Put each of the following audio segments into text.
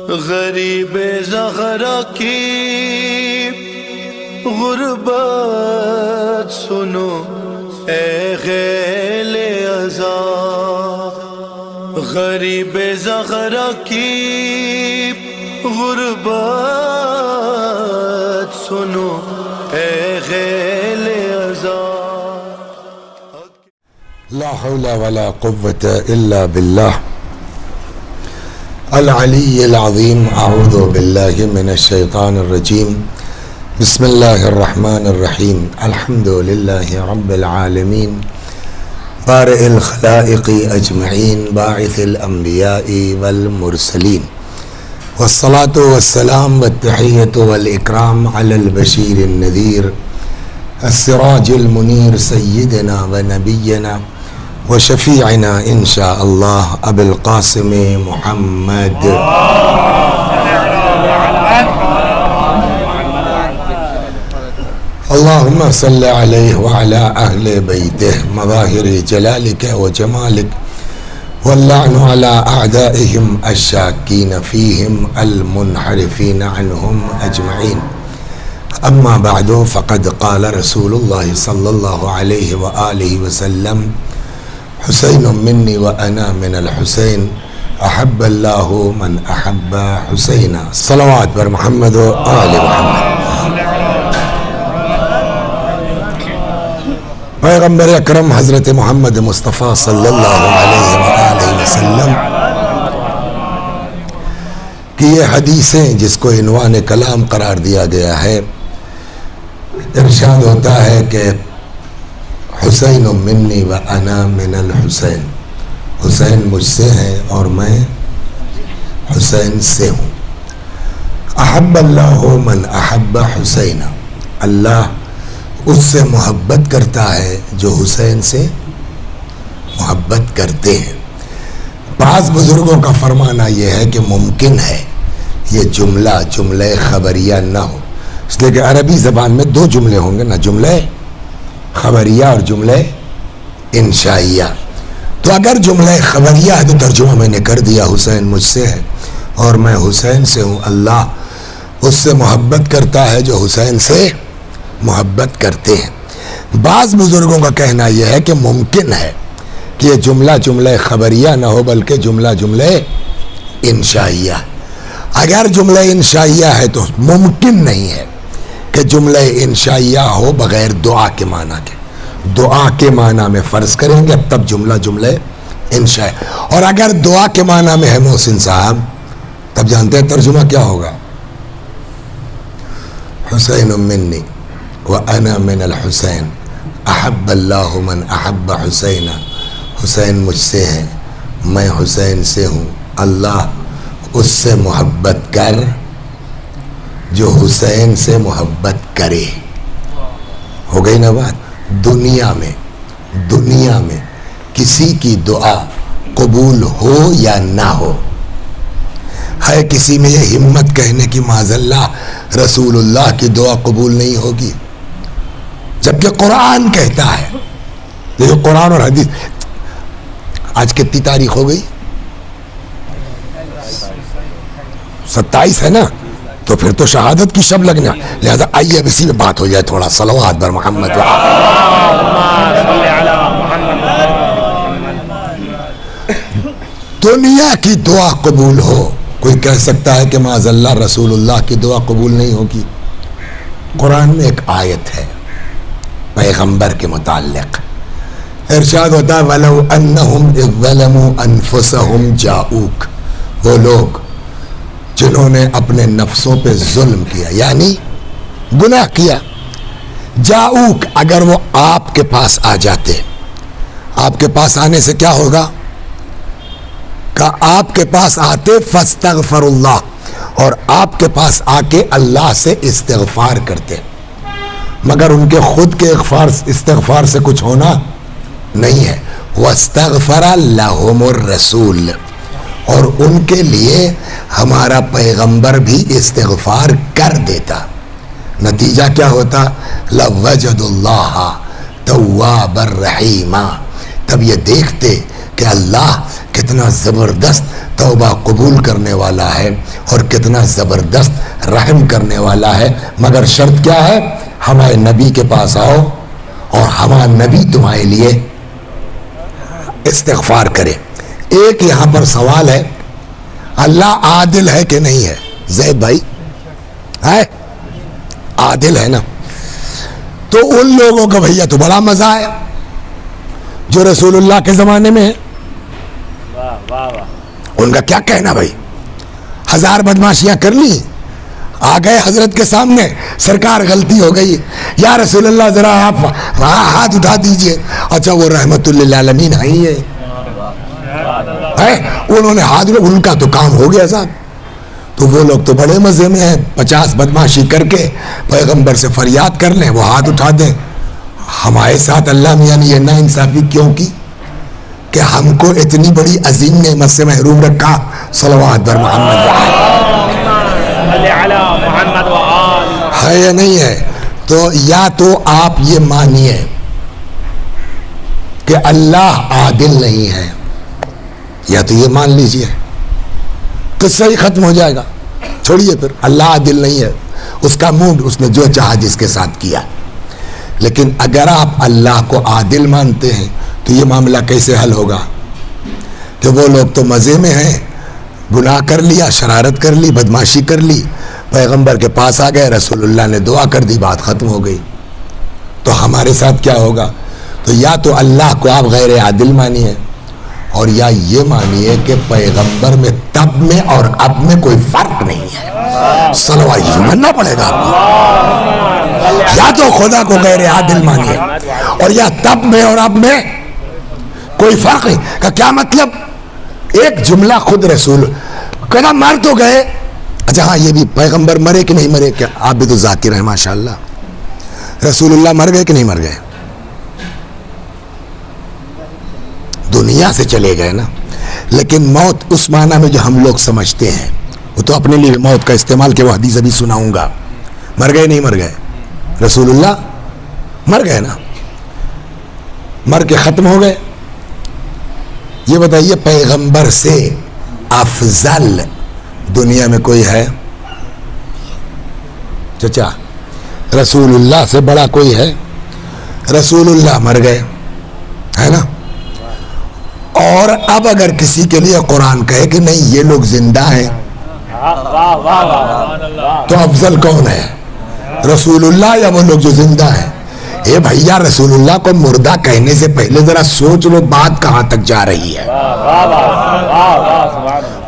غریب زہرا کی غربت سنو اے غیل ازا، غریب زہرا کی غربت سنو اے غیل ازا۔ لا حول ولا قوة إلا بالله العلی العظیم۔ اعوذ باللہ من الشیطان الرجیم، بسم اللہ الرحمن الرحیم۔ الحمد للہ رب العالمین، بارئ الخلائق اجمعین، باعث الانبیاء والمرسلین، والصلاة والسلام والتحیۃ والاکرام علی البشیر النذیر السراج المنیر سیدنا ونبینا وشفیعنا انشاء اللہ ابو القاسم محمد اللہم صل علیہ وعلی اہل بیتہ مظاہر جلالک وجمالک، واللعن علی اعدائہم الشاکین فیہم المنحرفین عنہم اجمعین۔ اما بعد فقد قال رسول اللہ صلی اللہ علیہ وآلہ وسلم: حسین منی وانا من الحسین، احب اللہ من احب حسین۔ صلوات بر محمد و آل محمد۔ پیغمبر اکرم حضرت محمد مصطفیٰ صلی اللہ علیہ وآلہ وسلم کی یہ حدیثیں جس کو عنوان کلام قرار دیا گیا ہے، ارشاد ہوتا ہے کہ حسین منی و انا من الحسین، حسین مجھ سے ہے اور میں حسین سے ہوں۔ احب اللہ من احب حسین، اللہ اس سے محبت کرتا ہے جو حسین سے محبت کرتے ہیں۔ بعض بزرگوں کا فرمانا یہ ہے کہ ممکن ہے یہ جملہ خبریہ نہ ہو، اس لیے کہ عربی زبان میں دو جملے ہوں گے نا، جملہ خبریہ اور جملہ انشائیہ۔ تو اگر جملہ خبریہ ہے تو ترجمہ میں نے کر دیا حسین مجھ سے ہے اور میں حسین سے ہوں، اللہ اس سے محبت کرتا ہے جو حسین سے محبت کرتے ہیں۔ بعض بزرگوں کا کہنا یہ ہے کہ ممکن ہے کہ یہ جملہ خبریہ نہ ہو بلکہ جملہ انشائیہ۔ اگر جملہ انشائیہ ہے تو ممکن نہیں ہے کہ جملہ انشائیہ ہو بغیر دعا کے معنی کے، دعا کے معنی میں فرض کریں گے تب جملہ انشائیہ۔ اور اگر دعا کے معنی میں ہے محسن صاحب تب جانتے ہیں ترجمہ کیا ہوگا؟ حسین منی وانا من الحسین، احب اللہ من احب حسین، حسین مجھ سے ہے میں حسین سے ہوں، اللہ اس سے محبت کر جو حسین سے محبت کرے۔ ہو گئی نا بات؟ دنیا میں کسی کی دعا قبول ہو یا نہ ہو، ہے کسی میں یہ ہمت کہنے کی معاذ اللہ رسول اللہ کی دعا قبول نہیں ہوگی؟ جبکہ قرآن کہتا ہے، یہ قرآن اور حدیث۔ آج کتنی تاریخ ہو گئی؟ 27 ہے نا، تو پھر تو شہادت کی شب لگنا، لہذا آئیے اب اسی میں بات ہو جائے تھوڑا۔ صلوات بر محمد۔ دنیا کی دعا قبول ہو، کوئی کہہ سکتا ہے کہ معاذ اللہ رسول اللہ کی دعا قبول نہیں ہوگی؟ قرآن میں ایک آیت ہے پیغمبر کے متعلق، ارشاد ہوتا ہے وَلَوْ أَنَّهُمْ إِذْ ظَلَمُوا أَنفُسَهُمْ جَاءُوكَ، وہ لوگ جنہوں نے اپنے نفسوں پہ ظلم کیا یعنی گناہ کیا، جاؤک اگر وہ آپ کے پاس آ جاتے، آپ کے پاس آنے سے کیا ہوگا؟ کہ آپ کے پاس آتے فاستغفر اللہ، اور آپ کے پاس آ کے اللہ سے استغفار کرتے، مگر ان کے خود کے استغفار سے کچھ ہونا نہیں ہے۔ واستغفر لهم الرسول، اور ان کے لیے ہمارا پیغمبر بھی استغفار کر دیتا، نتیجہ کیا ہوتا؟ لَوَجَدُ اللَّهَ تَوَّابًا رَحِيمًا، تب یہ دیکھتے کہ اللہ کتنا زبردست توبہ قبول کرنے والا ہے اور کتنا زبردست رحم کرنے والا ہے، مگر شرط کیا ہے؟ ہمارے نبی کے پاس آؤ اور ہمارا نبی تمہارے لیے استغفار کرے۔ ایک یہاں پر سوال ہے، اللہ عادل ہے کہ نہیں ہے؟ زید بھائی ہے عادل ہے نا؟ تو ان لوگوں کا بھیا تو بڑا مزہ آیا جو رسول اللہ کے زمانے میں ہے، ان کا کیا کہنا بھائی؟ 1000 بدماشیاں کر لی، آ گئے حضرت کے سامنے، سرکار غلطی ہو گئی، یا رسول اللہ ذرا آپ ہاتھ اٹھا دیجئے۔ اچھا وہ رحمت للعالمین ہی ہے، انہوں نے ہاتھ، ان کا تو کام ہو گیا صاحب۔ تو وہ لوگ تو بڑے مزے میں ہیں، 50 بدماشی کر کے پیغمبر سے فریاد کر لیں، وہ ہاتھ اٹھا دیں۔ ہمارے ساتھ اللہ میاں نے یہ ناانصافی کیوں کی کہ ہم کو اتنی بڑی عظیم نعمت سے محروم رکھا؟ صلوات بر محمد ہے یا نہیں ہے؟ تو یا تو آپ یہ مانیے کہ اللہ عادل نہیں ہے، یا تو یہ مان لیجئے قصہ ہی ختم ہو جائے گا، چھوڑیے پھر اللہ عادل نہیں ہے، اس کا موڈ، اس نے جو چاہا جس کے ساتھ کیا۔ لیکن اگر آپ اللہ کو عادل مانتے ہیں تو یہ معاملہ کیسے حل ہوگا کہ وہ لوگ تو مزے میں ہیں، گناہ کر لیا، شرارت کر لی، بدماشی کر لی، پیغمبر کے پاس آ گئے، رسول اللہ نے دعا کر دی، بات ختم ہو گئی۔ تو ہمارے ساتھ کیا ہوگا؟ تو یا تو اللہ کو آپ غیر عادل مانیے، اور یا یہ مانیے کہ پیغمبر میں تب میں اور اب میں کوئی فرق نہیں ہے۔ صلوات یہ ماننا پڑے گا آپ کو، یا تو خدا کو غیر عادل مانیے، اور یا تب میں اور اب میں کوئی فرق نہیں۔ کا کیا مطلب؟ ایک جملہ خود رسول کہنا مر تو گئے، اچھا ہاں یہ بھی پیغمبر مرے کہ نہیں مرے؟ کیا آپ بھی تو ذاکر ہیں ماشاءاللہ، رسول اللہ مر گئے کہ نہیں مر گئے؟ دنیا سے چلے گئے نا، لیکن موت اس معنی میں جو ہم لوگ سمجھتے ہیں، وہ تو اپنے لیے موت کا استعمال کہ وہ حدیث ابھی سناؤں گا۔ مر گئے نہیں مر گئے؟ رسول اللہ مر گئے نا، مر کے ختم ہو گئے۔ یہ بتائیے پیغمبر سے افضل دنیا میں کوئی ہے؟ چچا رسول اللہ سے بڑا کوئی ہے؟ رسول اللہ مر گئے ہے نا، اور اب اگر کسی کے لیے قرآن کہے کہ نہیں یہ لوگ زندہ ہیں تو افضل کون ہے؟ رسول اللہ یا وہ لوگ جو زندہ ہیں؟ اے بھیا رسول اللہ کو مردہ کہنے سے پہلے ذرا سوچ لو بات کہاں تک جا رہی ہے۔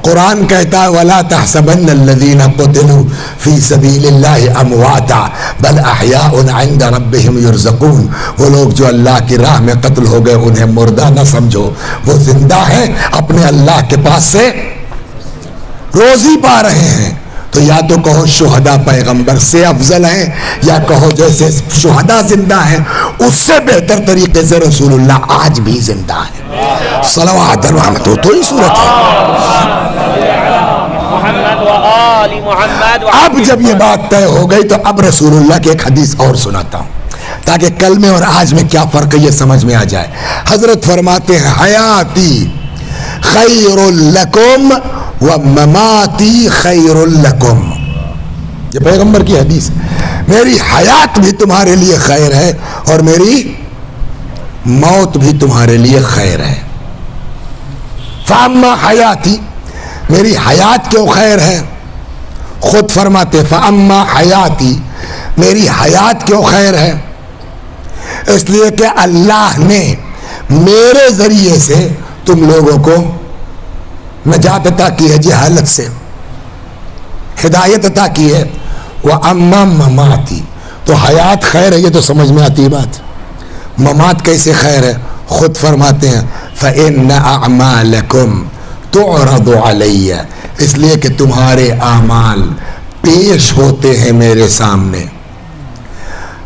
قرآن کہتا ہے وَلَا تَحْسَبَنَّ الَّذِينَ قُتِلُوا فِي سَبِيلِ اللَّهِ أَمْوَاتًا بَلْ أَحْيَاءٌ عِندَ رَبِّهِمْ يُرْزَقُونَ۔ وہ لوگ جو اللہ کی راہ میں قتل ہو گئے انہیں مردہ نہ سمجھو، وہ زندہ ہیں، اپنے اللہ کے پاس سے روزی پا رہے ہیں۔ تو یا تو کہو شہداء پیغمبر سے افضل ہیں، یا کہو جیسے شہداء زندہ ہیں اس سے بہتر طریقے سے رسول اللہ آج بھی زندہ ہیں۔ صلوات رحمت ہو تو ہی صورت ہے۔ اب جب یہ بات طے ہو گئی تو اب رسول اللہ کی ایک حدیث اور سناتا ہوں تاکہ کل میں اور آج میں کیا فرق ہے یہ سمجھ میں آ جائے۔ حضرت فرماتے ہیں حیاتی خیر لکم ومماتی خیر لکم، یہ پیغمبر کی حدیث ہے، میری حیات بھی تمہارے لیے خیر ہے اور میری موت بھی تمہارے لیے خیر ہے۔ فاما حیاتی، میری حیات کیوں خیر ہے؟ خود فرماتے فاما حیاتی، میری حیات کیوں خیر ہے؟ اس لیے کہ اللہ نے میرے ذریعے سے تم لوگوں کو نجات عطا کی ہے جہالت سے، ہدایت عطا کی ہے۔ وَأَمَّا مَمَاتِ، تو حیات خیر ہے یہ تو سمجھ میں آتی ہے بات، ممات کیسے خیر ہے؟ خود فرماتے ہیں فَإِنَّ أَعْمَالَكُمْ تُعْرَضُ عَلَيَّ، اس لیے کہ تمہارے اعمال پیش ہوتے ہیں میرے سامنے۔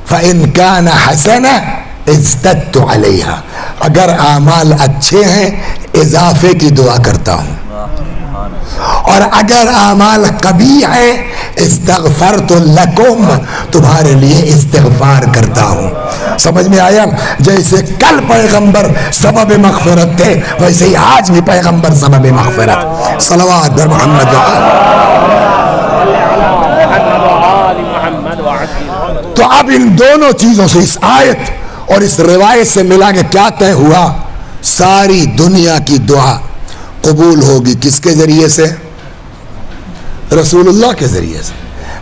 فَإِنْ كَانَ حَسَنًا ازددت علیہا، اگر اعمال اچھے ہیں اضافے کی دعا کرتا ہوں، اور اگر اعمال قبیح ہیں استغفرت لکم، تمہارے لیے استغفار کرتا ہوں. سمجھ میں آیا؟ جیسے کل پیغمبر سبب مغفرت تھے ویسے ہی آج بھی پیغمبر سبب مغفرت. صلوات بر محمد. تو اب ان دونوں چیزوں سے، اس آیت اور اس روایت سے ملا کے کیا طے ہوا؟ ساری دنیا کی دعا قبول ہوگی کس کے ذریعے سے؟ رسول اللہ کے ذریعے سے،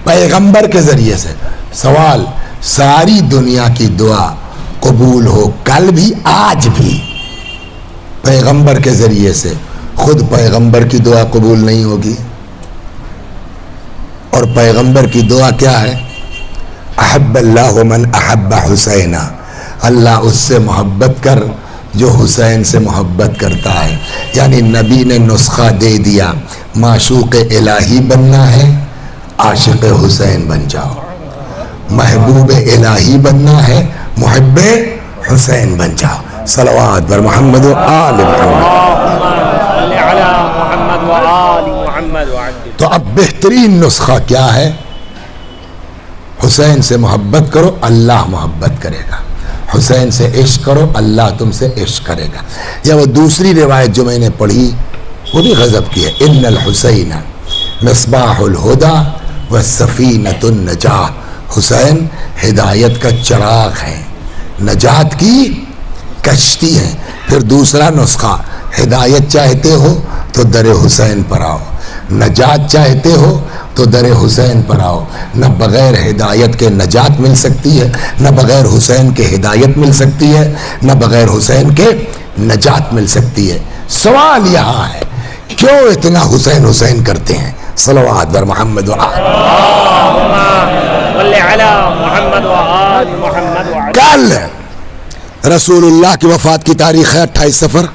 پیغمبر کے ذریعے سے. سوال، ساری دنیا کی دعا قبول ہو کل بھی آج بھی پیغمبر کے ذریعے سے، خود پیغمبر کی دعا قبول نہیں ہوگی؟ اور پیغمبر کی دعا کیا ہے؟ احب اللہ من احب حسین، اللہ اس سے محبت کر جو حسین سے محبت کرتا ہے. یعنی نبی نے نسخہ دے دیا، معشوق الہی بننا ہے عاشق حسین بن جاؤ، محبوب الہی بننا ہے محب حسین بن جاؤ. صلوات بر محمد و آل محمد. تو اب بہترین نسخہ کیا ہے؟ حسین سے محبت کرو اللہ محبت کرے گا، حسین سے عشق کرو اللہ تم سے عشق کرے گا. یا وہ دوسری روایت جو میں نے پڑھی وہ بھی غضب کی ہے، ان الحسین مصباح الہدی والسفینۃ النجاہ، حسین ہدایت کا چراغ ہے، نجات کی کشتی ہے. پھر دوسرا نسخہ، ہدایت چاہتے ہو تو در حسین پر آؤ، نجات چاہتے ہو تو در حسین پر آؤ. نہ بغیر ہدایت کے نجات مل سکتی ہے، نہ بغیر حسین کے ہدایت مل سکتی ہے، نہ بغیر حسین کے نجات مل سکتی ہے. سوال یہاں ہے کیوں اتنا حسین حسین کرتے ہیں؟ صلوات بر محمد و آل محمد. کل رسول اللہ کی وفات کی تاریخ ہے 28 صفر.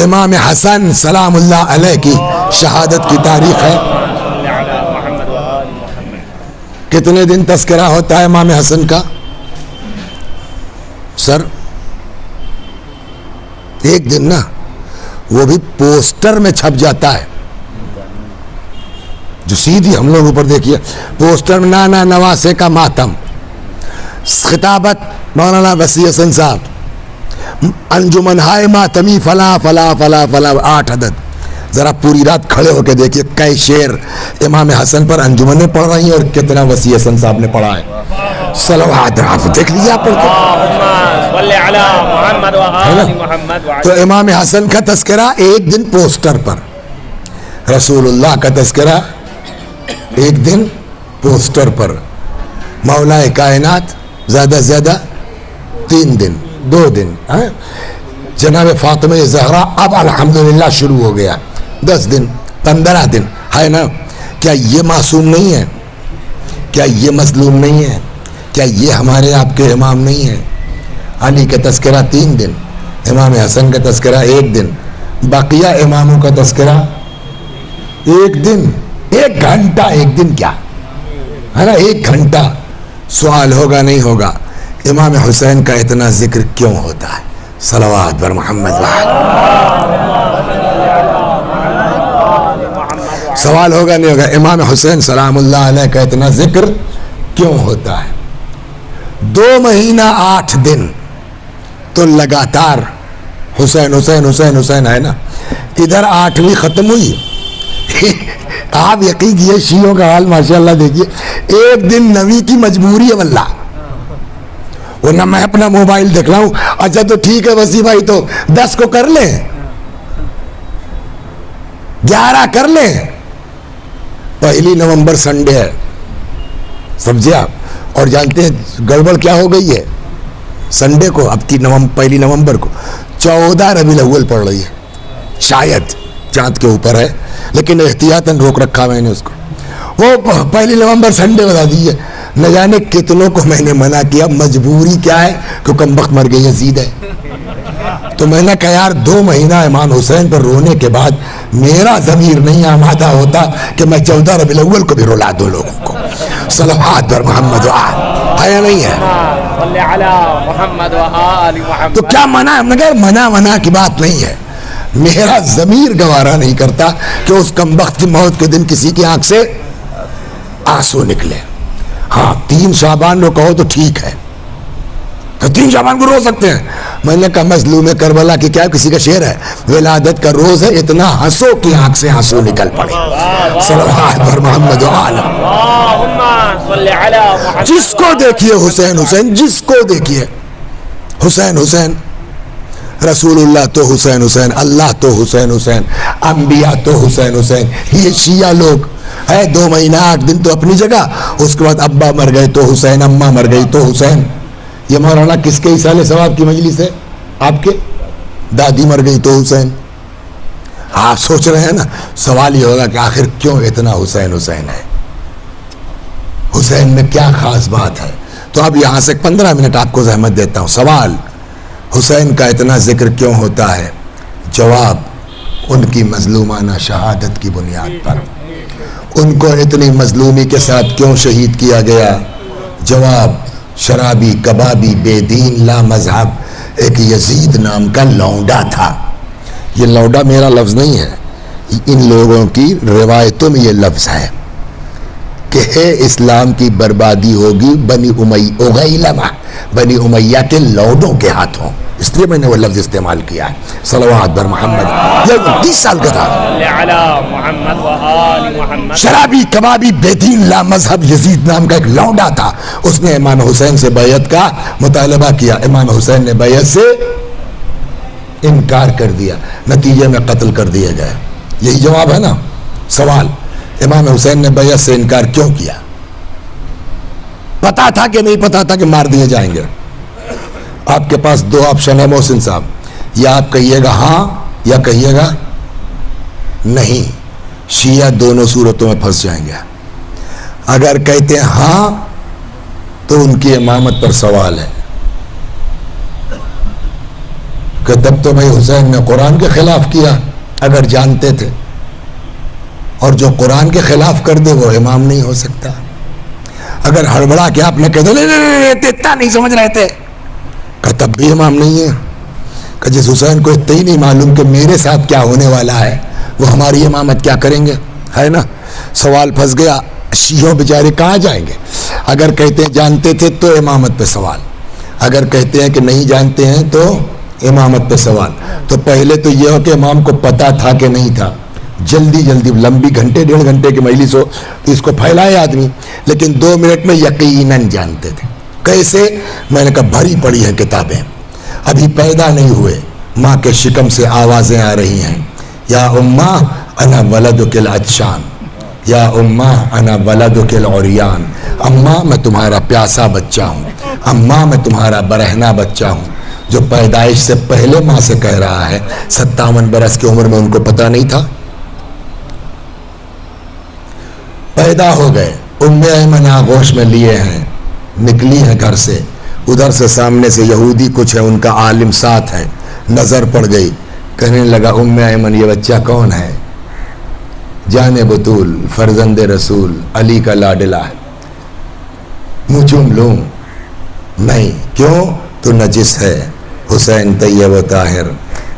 امام حسن سلام اللہ علیہ کی شہادت کی تاریخ ہے. کتنے دن تذکرہ ہوتا ہے امام حسن کا؟ سر ایک دن نا، وہ بھی پوسٹر میں چھپ جاتا ہے، جو سیدھی ہم لوگ اوپر دیکھیے پوسٹر میں نانا نواسے کا ماتم، خطابت مولانا وسیع حسن صاحب، انجمن ہائے ماتمی فلاں فلاں فلاں فلاں 8 عدد. ذرا پوری رات کھڑے ہو کے دیکھیے کئی شعر امام حسن پر انجمن نے پڑھ رہی ہیں اور کتنا وسیع حسن صاحب نے پڑھا ہے. صلوات آپ دیکھ لیجیے آپ پڑھ کے. تو امام حسن کا تذکرہ ایک دن پوسٹر پر، رسول اللہ کا تذکرہ ایک دن پوسٹر پر، مولا کائنات زیادہ سے زیادہ 3 دن 2 دن. جناب فاطمہ زہرا اب الحمدللہ شروع ہو گیا 10 دن 15 دن ہے نا. کیا یہ معصوم نہیں ہے؟ کیا یہ مظلوم نہیں ہے؟ کیا یہ ہمارے آپ کے امام نہیں ہے؟ علی کا تذکرہ 3 دن، امام حسن کا تذکرہ 1 دن، بقیہ اماموں کا تذکرہ 1 دن. 1 گھنٹہ، 1 دن کیا ہے نا، 1 گھنٹہ. سوال ہوگا نہیں ہوگا امام حسین کا اتنا ذکر کیوں ہوتا ہے؟ صلوات بر محمد. سوال ہوگا نہیں ہوگا امام حسین سلام اللہ علیہ کا اتنا ذکر کیوں ہوتا ہے؟ 2 مہینہ 8 دن تو لگاتار حسین حسین حسین حسین ہے نا. ادھر 8ویں ختم ہوئی. آپ یقین کیے شیعوں کا حال ماشاءاللہ دیکھیے، ایک دن 9ویں کی مجبوری ہے واللہ، ورنہ میں اپنا موبائل دیکھ رہا ہوں. اچھا تو ٹھیک ہے وسیع بھائی، تو 10 کو کر لیں، 11 کر لیں. 1 نومبر سنڈے ہے، سمجھے آپ؟ اور جانتے ہیں گڑبڑ کیا ہو گئی ہے؟ سنڈے کو اب کی 1 نومبر کو 14 ربیع الاول پڑ رہی ہے. شاید چاند کے اوپر ہے لیکن احتیاطاً روک رکھا میں نے اس کو. وہ 1 نومبر سنڈے بتا دیجیے. نہ جانے کتنوں کو میں نے منع کیا، مجبوری کیا ہے کہ کم وقت مر گئی یزید ہے. تو میں نے کہا یار 2 مہینہ امام حسین پر رونے کے بعد میرا ضمیر نہیں آمادہ ہوتا کہ میں 14 ربیع الاول کو بھی رلا دوں لوگوں کو. صلوات بر محمد ہے یا نہیں ہے؟ تو کیا منع؟ مگر منع کی بات نہیں ہے، میرا ضمیر گوارا نہیں کرتا کہ اس کم وقت کی موت کے دن کسی کی آنکھ سے آنسو نکلے. ہاں 3 شعبان کو کہو تو ٹھیک ہے, تو 3 شعبان کو رو سکتے ہیں. میں نے کہا مظلوم کربلا کی کیا کسی کا شعر ہے, ولادت کا روز ہے اتنا ہنسو کہ آنکھ سے آنسو نکل پڑے. صلوات پر محمد و عالم. جس کو دیکھیے حسین حسین, جس کو دیکھیے حسین حسین. رسول اللہ تو حسین حسین, اللہ تو حسین حسین, انبیاء تو حسین حسین. یہ شیعہ لوگ ہے 2 مہینہ 8 دن تو اپنی جگہ, اس کے بعد ابا مر گئے تو حسین, اماں مر گئی تو حسین. یہ مولانا کس کے ایصال ثواب کی مجلس ہے؟ آپ کے. دادی مر گئی تو حسین. آپ سوچ رہے ہیں نا, سوال یہ ہوگا کہ آخر کیوں اتنا حسین حسین ہے, حسین میں کیا خاص بات ہے؟ تو اب یہاں سے 15 منٹ آپ کو زحمت دیتا ہوں. سوال, حسین کا اتنا ذکر کیوں ہوتا ہے؟ جواب, ان کی مظلومانہ شہادت کی بنیاد پر. ان کو اتنی مظلومی کے ساتھ کیوں شہید کیا گیا؟ جواب, شرابی کبابی بے دین لا مذہب ایک یزید نام کا لونڈا تھا. یہ لونڈا میرا لفظ نہیں ہے, ان لوگوں کی روایتوں میں یہ لفظ ہے کہ ہے اسلام کی بربادی ہوگی بنی امیہ کے لوڈوں کے ہاتھوں, اس لیے میں نے وہ لفظ استعمال کیا ہے. صلوات بر محمد. یہ 30 سال کا تھا, شرابی کبابی بے دین لا مذہب یزید نام کا ایک لونڈا تھا. اس نے امام حسین سے بیعت کا مطالبہ کیا, امام حسین نے بیعت سے انکار کر دیا, نتیجے میں قتل کر دیے گئے. یہی جواب ہے نا. سوال, امام حسین نے بیعت سے انکار کیوں کیا؟ پتا تھا کہ نہیں پتا تھا کہ مار دیے جائیں گے؟ آپ کے پاس 2 آپشن ہے محسن صاحب, یا آپ کہیے گا ہاں یا کہیے گا نہیں. شیعہ دونوں صورتوں میں پھنس جائیں گے. اگر کہتے ہیں ہاں تو ان کی امامت پر سوال ہے کہ تب تو بھائی حسین نے قرآن کے خلاف کیا اگر جانتے تھے, اور جو قرآن کے خلاف کر دے وہ امام نہیں ہو سکتا. اگر ہڑبڑا کے آپ نے کہہ دو اتنا نہیں سمجھ رہے تھے, کہ تب بھی امام نہیں ہے. کہ جس حسین کو اتنا ہی نہیں معلوم کہ میرے ساتھ کیا ہونے والا ہے, وہ ہماری امامت کیا کریں گے, ہے نا. سوال پھنس گیا. شیعوں بیچارے کہاں جائیں گے؟ اگر کہتے ہیں جانتے تھے تو امامت پہ سوال, اگر کہتے ہیں کہ نہیں جانتے ہیں تو امامت پہ سوال. تو پہلے تو یہ ہو کہ امام کو پتا تھا کہ نہیں تھا. جلدی جلدی لمبی گھنٹے 1.5 گھنٹے کی مجلس ہو تو اس کو پھیلائے آدمی, لیکن 2 منٹ میں یقیناً جانتے تھے. کیسے؟ میں نے کہا بھری پڑی ہیں کتابیں, ابھی پیدا نہیں ہوئے, ماں کے شکم سے آوازیں آ رہی ہیں, یا اماں انا ولدک العطشان, یا اماں انا ولدک العریان. اماں میں تمہارا پیاسا بچہ ہوں, اماں میں تمہارا برہنہ بچہ ہوں. جو پیدائش سے پہلے ماں سے کہہ رہا ہے, 57 برس کی عمر میں ان کو پتہ نہیں تھا. پیدا ہو گئے, ایمن آغوش میں لیے ہیں, نکلی ہے گھر سے, ادھر سے سامنے سے یہودی کچھ ہے, ان کا عالم ساتھ ہے, نظر پڑ گئی, کہنے لگا ایمن یہ بچہ کون ہے؟ جان بطول فرزند رسول علی کا لاڈلا ہے. منہ چوم لوں؟ نہیں. کیوں؟ تو نجس ہے. حسین طیب و طاہر,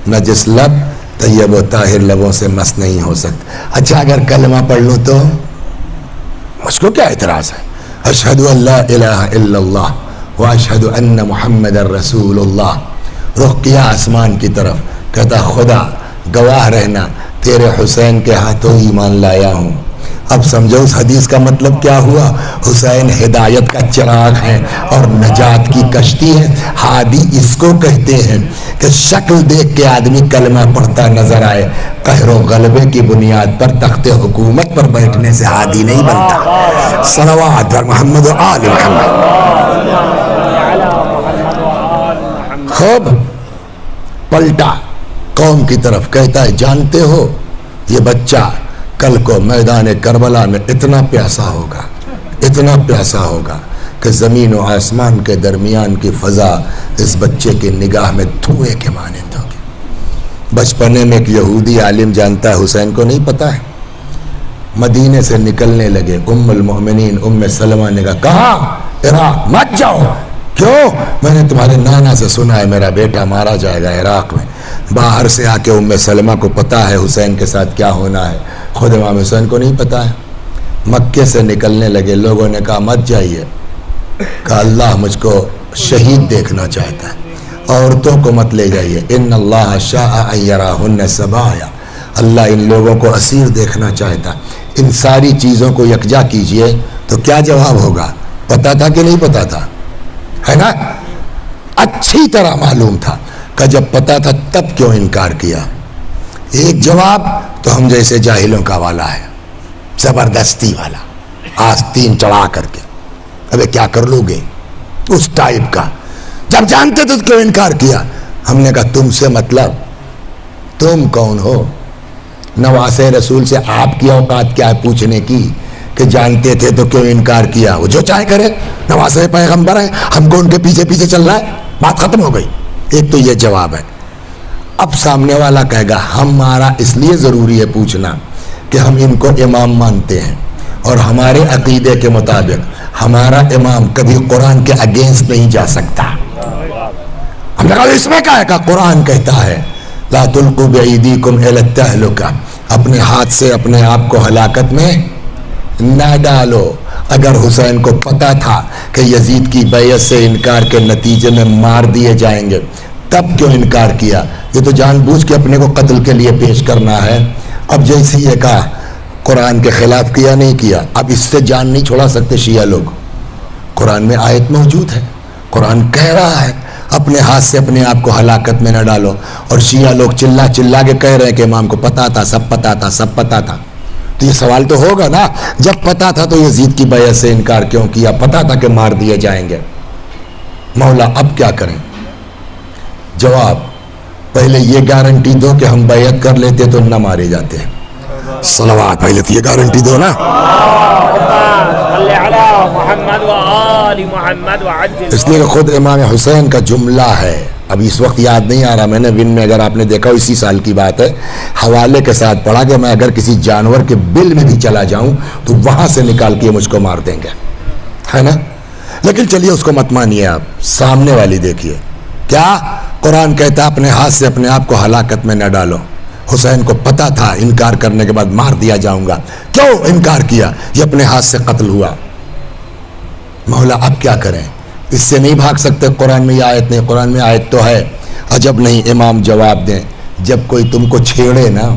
نجس لب طیب و طاہر لبوں سے مس نہیں ہو سکتا. اچھا اگر کلمہ پڑھ لوں تو مجھ کو کیا اعتراض ہے؟ اشہد ان لا الہ الا اللہ و اشہد ان محمد رسول اللہ. رخ کیا آسمان کی طرف, کہتا خدا گواہ رہنا تیرے حسین کے ہاتھوں ایمان لایا ہوں. اب سمجھو اس حدیث کا مطلب کیا ہوا. حسین ہدایت کا چراغ ہے اور نجات کی کشتی ہے. ہادی اس کو کہتے ہیں کہ شکل دیکھ کے آدمی کلمہ پڑھتا نظر آئے, قہر و غلبے کی بنیاد پر تخت حکومت پر بیٹھنے سے ہادی نہیں بنتا. صلوات بر محمد و آل محمد. خوب پلٹا قوم کی طرف, کہتا ہے جانتے ہو یہ بچہ کل کو میدان کربلا میں اتنا پیاسا ہوگا, اتنا پیاسا ہوگا کہ زمین و آسمان کے درمیان کی فضا اس بچے کی نگاہ میں دھوئے کے مانند ہوگی. بچپنے میں ایک یہودی عالم جانتا ہے, حسین کو نہیں پتا ہے. مدینے سے نکلنے لگے, ام المؤمنین ام سلمہ نے کہا کہاں؟ عراق. مت جاؤ. کیوں؟ میں نے تمہارے نانا سے سنا ہے میرا بیٹا مارا جائے گا عراق میں. باہر سے آ کے ام سلمہ کو پتا ہے حسین کے ساتھ کیا ہونا ہے, خود امام حسین کو نہیں پتا ہے. مکے سے نکلنے لگے، لوگوں نے کہا مت جائیے، کہا اللہ مجھ کو شہید دیکھنا چاہتا ہے، عورتوں کو مت لے جائیے، ان اللہ شاء ان یراہن سبایا، اللہ ان لوگوں کو اسیر دیکھنا چاہتا ہے، ان ساری چیزوں کو یکجا کیجئے۔ تو کیا جواب ہوگا؟ پتا تھا کہ نہیں پتا تھا؟ ہے نا، اچھی طرح معلوم تھا کہ جب پتا تھا تب کیوں انکار کیا؟ ایک جواب تو ہم جیسے جاہلوں کا والا ہے، زبردستی والا، آستین چڑھا کر کے، ابے کیا کر لو گے، اس ٹائپ کا۔ جب جانتے تو کیوں انکار کیا؟ ہم نے کہا تم سے مطلب، تم کون ہو؟ نواسے رسول سے آپ کی اوقات کیا ہے پوچھنے کی کہ جانتے تھے تو کیوں انکار کیا؟ وہ جو چاہے کرے، نواسے پیغمبر ہیں، ہم کو ان کے پیچھے پیچھے چل رہا ہے، بات ختم ہو گئی۔ ایک تو یہ جواب ہے۔ اب سامنے والا کہے گا ہمارا اس لیے ضروری ہے پوچھنا کہ ہم ان کو امام مانتے ہیں، اور ہمارے عقیدے کے مطابق ہمارا امام کبھی قرآن کے اگینسٹ نہیں جا سکتا۔ ہم نے کہا اس میں کیا ہے؟ کہ قرآن کہتا ہے لا تلقوا بأیدیکم الی التہلکہ، اپنے ہاتھ سے اپنے آپ کو ہلاکت میں نہ ڈالو۔ اگر حسین کو پتا تھا کہ یزید کی بیعت سے انکار کے نتیجے میں مار دیے جائیں گے، تب کیوں انکار کیا؟ یہ تو جان بوجھ کے اپنے کو قتل کے لیے پیش کرنا ہے۔ اب جیسے یہ کہا قرآن کے خلاف کیا نہیں کیا، اب اس سے جان نہیں چھوڑا سکتے شیعہ لوگ۔ قرآن میں آیت موجود ہے، قرآن کہہ رہا ہے اپنے ہاتھ سے اپنے آپ کو ہلاکت میں نہ ڈالو، اور شیعہ لوگ چلا چلا کے کہہ رہے ہیں کہ امام کو پتا تھا، سب پتا تھا، سب پتا تھا۔ تو یہ سوال تو ہوگا نا، جب پتا تھا تو یزید کی بیعت سے انکار کیوں کیا؟ پتا تھا کہ مار دیے جائیں گے۔ مولا اب کیا کریں؟ جواب، پہلے یہ گارنٹی دو کہ ہم بیعت کر لیتے تو نہ مارے جاتے ہیں۔ صلوات، پہلے تو یہ گارنٹی دو نا۔ اس لیے کہ خود امام حسین کا جملہ ہے، اب اس وقت یاد نہیں آ رہا، میں نے ون میں اگر آپ نے دیکھا اسی سال کی بات ہے، حوالے کے ساتھ پڑھا کہ میں اگر کسی جانور کے بل میں بھی چلا جاؤں تو وہاں سے نکال کے مجھ کو مار دیں گے، ہے نا۔ لیکن چلیے اس کو مت مانیے، آپ سامنے والی دیکھیے کیا قرآن کہتا ہے اپنے ہاتھ سے اپنے آپ کو ہلاکت میں نہ ڈالو۔ حسین کو پتا تھا انکار کرنے کے بعد مار دیا جاؤں گا، کیوں انکار کیا؟ یہ اپنے ہاتھ سے قتل ہوا۔ مولا اب کیا کریں؟ اس سے نہیں بھاگ سکتے، قرآن میں یہ آیت نہیں، قرآن میں آیت تو ہے۔ عجب نہیں، امام جواب دیں، جب کوئی تم کو چھیڑے نا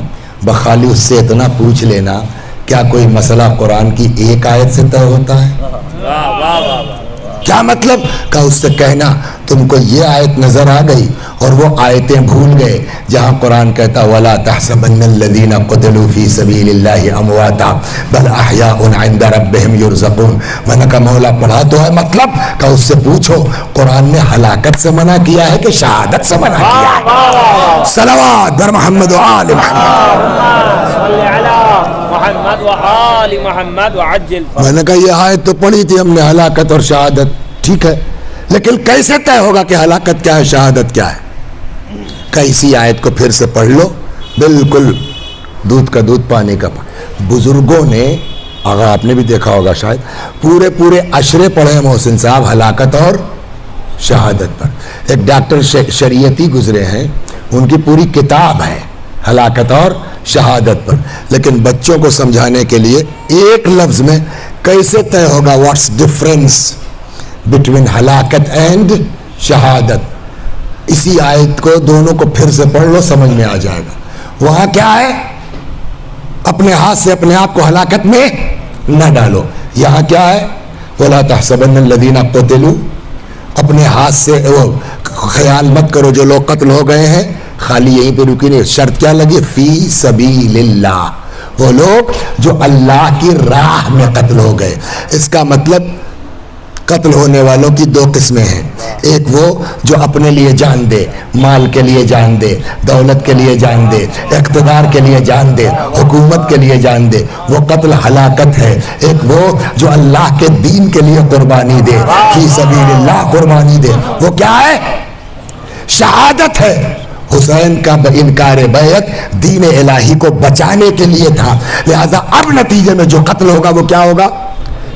بخالی اس سے اتنا پوچھ لینا، کیا کوئی مسئلہ قرآن کی ایک آیت سے طے ہوتا ہے؟ کیا مطلب؟ کہ اس سے کہنا تم کو یہ آیت نظر آ گئی اور وہ آیتیں بھول گئے جہاں قرآن کہتا وَلَا تَحْسَبَنَّ الَّذِينَ قُتِلُوا فِي سَبِيلِ اللَّهِ أَمْوَاتًا بَلْ أَحْيَاءٌ عِندَ رَبِّهِمْ يُرْزَقُونَ۔ میں نے کہا مولا پڑھا تو ہے، مطلب کہ اس سے پوچھو قرآن نے ہلاکت سے منع کیا ہے کہ شہادت سے منع کیا ہے؟ صلوات بر محمد و آل محمد و آل محمد وعجل۔ میں نے کہا یہ آیت تو پڑھی تھی ہم نے، ہلاکت اور شہادت، ٹھیک ہے، لیکن کیسے طے ہوگا کہ ہلاکت کیا ہے شہادت کیا ہے؟ کہ اسی آیت کو پھر سے پڑھ لو، بالکل دودھ کا دودھ پانی کا پانی۔ بزرگوں نے، اگر آپ نے بھی دیکھا ہوگا شاید، پورے اشرے پڑھے ہیں محسن صاحب ہلاکت اور شہادت پر۔ ایک ڈاکٹر شریعتی گزرے ہیں، ان کی پوری کتاب ہے ہلاکت اور شہادت پر، لیکن بچوں کو سمجھانے کے لیے ایک لفظ میں کیسے طے ہوگا واٹس ڈفرنس بٹوین ہلاکت اینڈ شہادت؟ اسی آیت کو دونوں کو پھر سے پڑھ لو، سمجھ میں آ جائے گا۔ وہاں کیا ہے؟ اپنے ہاتھ سے اپنے آپ کو ہلاکت میں نہ ڈالو۔ یہاں کیا ہے؟ وَلَا تَحْسَبَنَّ الَّذِينَ قُتِلُوا، اپنے ہاتھ سے وہ خیال مت کرو جو لوگ قتل ہو گئے ہیں، خالی یہیں پہ رکی نہیں، شرط کیا لگی؟ فی سبیل اللہ، وہ لوگ جو اللہ کی راہ میں قتل ہو گئے۔ اس کا مطلب قتل ہونے والوں کی دو قسمیں ہیں، ایک وہ جو اپنے لیے جان دے، مال کے لیے جان دے، دولت کے لیے جان دے، اقتدار کے لیے جان دے، حکومت کے لیے جان دے، وہ قتل ہلاکت ہے۔ ایک وہ جو اللہ کے دین کے لیے قربانی دے، فی سبیل اللہ قربانی دے، وہ کیا ہے؟ شہادت ہے۔ حسین کا انکار بیعت دین الہی کو بچانے کے لیے تھا، لہذا اب نتیجے میں جو قتل ہوگا وہ کیا ہوگا؟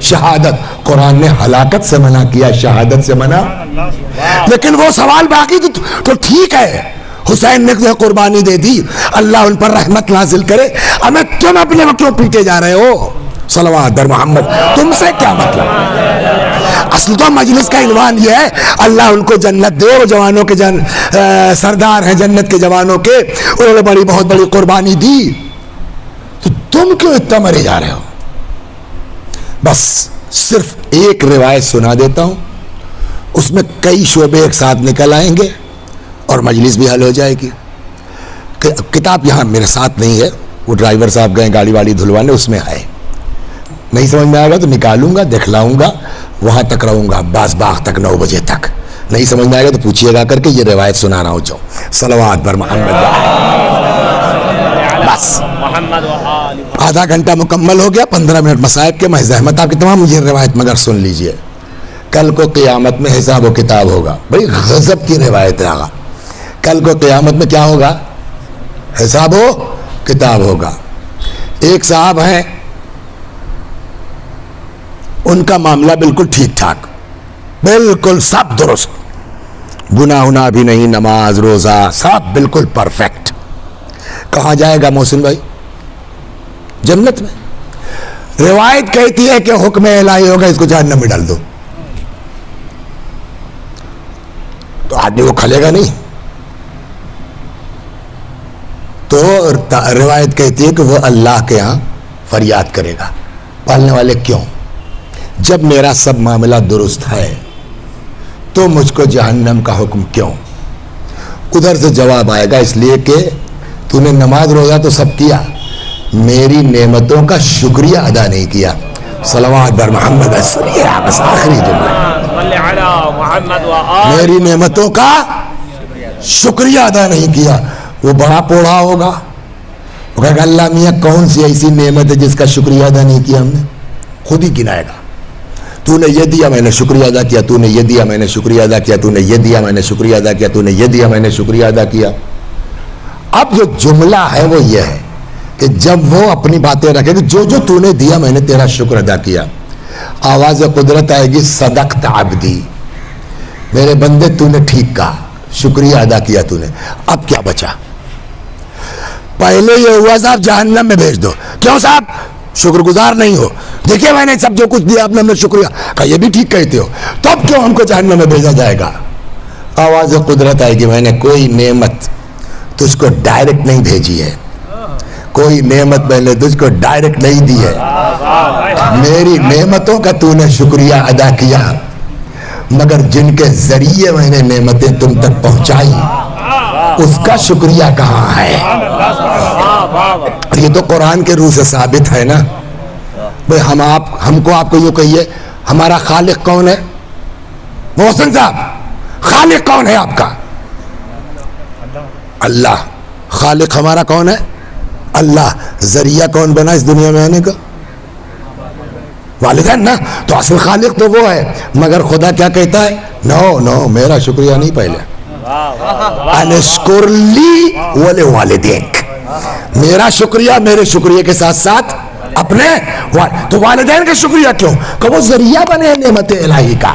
شہادت۔ قرآن نے ہلاکت سے منع کیا، شہادت سے منع۔ لیکن وہ سوال باقی تو ٹھیک ہے، حسین نے قربانی دے دی، اللہ ان پر رحمت نازل کرے، ہمیں تم اپنے کیوں پیٹے جا رہے ہو؟ صلوات در محمد. تم سے کیا مطلب؟ اصل تو مجلس کا عنوان یہ ہے اللہ ان کو جنت دے، وہ جوانوں کے سردار ہیں جنت کے جوانوں کے، انہوں نے بڑی بہت بڑی قربانی دی، تو تم کیوں اتنا مرے جا رہے ہو؟ بس صرف ایک روایت سنا دیتا ہوں، اس میں کئی شعبے ایک ساتھ نکل آئیں گے اور مجلس بھی حل ہو جائے گی. کتاب یہاں میرے ساتھ نہیں ہے، وہ ڈرائیور صاحب گئے گاڑی واڑی دھلوانے، اس میں ہے. نہیں سمجھ میں آئے گا تو نکالوں گا، دکھلاؤں گا، وہاں تک رہوں گا عباس باغ تک 9 بجے تک. نہیں سمجھ میں آئے گا تو پوچھیے گا کر کے، یہ روایت سنا رہا ہوں جو صلوات بر محمد. بس آدھا گھنٹہ مکمل ہو گیا، 15 منٹ مصائب کے، میں زحمت آپ کی تمام یہ روایت مگر سن لیجئے. کل کو قیامت میں حساب و کتاب ہوگا. بڑی غضب کی روایت ہے آقا. کل کو قیامت میں کیا ہوگا؟ حساب و کتاب ہوگا. ایک صاحب ہیں، ان کا معاملہ بالکل ٹھیک ٹھاک، بالکل سب درست، گناہ ہونا بھی نہیں، نماز روزہ سب بالکل پرفیکٹ. کہاں جائے گا محسن بھائی؟ جنت میں. روایت کہتی ہے کہ حکم الہی ہوگا اس کو جہنم میں ڈال دو، تو آدمی وہ کھلے گا نہیں. تو روایت کہتی ہے کہ وہ اللہ کے ہاں فریاد کرے گا. پالنے والے کیوں؟ جب میرا سب معاملہ درست ہے تو مجھ کو جہنم کا حکم کیوں؟ ادھر سے جواب آئے گا اس لیے کہ تو نے نماز روزہ تو سب کیا، میری نعمتوں کا شکریہ ادا نہیں کیا. صلوات بر محمد. سنیے بس آخری جملہ، میری نعمتوں کا شکریہ ادا نہیں کیا. وہ بڑا پوڑا ہوگا، وہ کہے گا اللہ میاں کون سی ایسی نعمت ہے جس کا شکریہ ادا نہیں کیا ہم نے؟ خود ہی گنائے گا. تو نے یہ دیا میں نے شکریہ ادا کیا، تو نے یہ دیا میں نے شکریہ ادا کیا، تو نے یہ دیا میں نے شکریہ ادا کیا، تو نے یہ دیا میں نے شکریہ ادا کیا. اب جو جملہ ہے وہ یہ ہے کہ جب وہ اپنی باتیں رکھے کہ جو جو تو نے دیا میں نے تیرا شکر ادا کیا، آواز قدرت آئے گی صدقت عبدی، میرے بندے تو نے ٹھیک کہا، شکریہ ادا کیا تو نے. اب کیا بچا؟ پہلے یہ ہوا صاحب جہنم میں بھیج دو. کیوں صاحب؟ شکر گزار نہیں ہو. دیکھیں میں نے سب جو کچھ دیا آپ نے، ہم نے شکریہ کہا، یہ بھی ٹھیک کہتے ہو، تو اب کیوں ہم کو جہنم میں بھیجا جائے گا؟ آواز قدرت آئے گی میں نے کوئی نعمت تجھ کو ڈائریکٹ نہیں بھیجی ہے، کوئی نعمت میں نے تجھ کو ڈائریکٹ نہیں دی ہے، میری نعمتوں کا تو نے شکریہ ادا کیا، مگر جن کے ذریعے میں نے نعمتیں تم تک پہنچائی اس کا شکریہ کہاں ہے؟ یہ تو قرآن کے روح سے ثابت ہے نا. بھئی ہم کو آپ کو یوں کہیے ہمارا خالق کون ہے؟ محسن صاحب خالق کون ہے آپ کا؟ اللہ. خالق ہمارا کون ہے؟ اللہ. ذریعہ کون بنا اس دنیا میں آنے کا؟ والدین نا. تو اصل خالق تو وہ ہے، مگر خدا کیا کہتا ہے؟ نو میرا شکریہ نہیں، پہلے انشکر لی ولوالدیک، میرا شکریہ میرے شکریہ کے ساتھ ساتھ اپنے. تو والدین کا شکریہ کیوں؟ کہ وہ ذریعہ بنے ہیں نعمت الہی کا.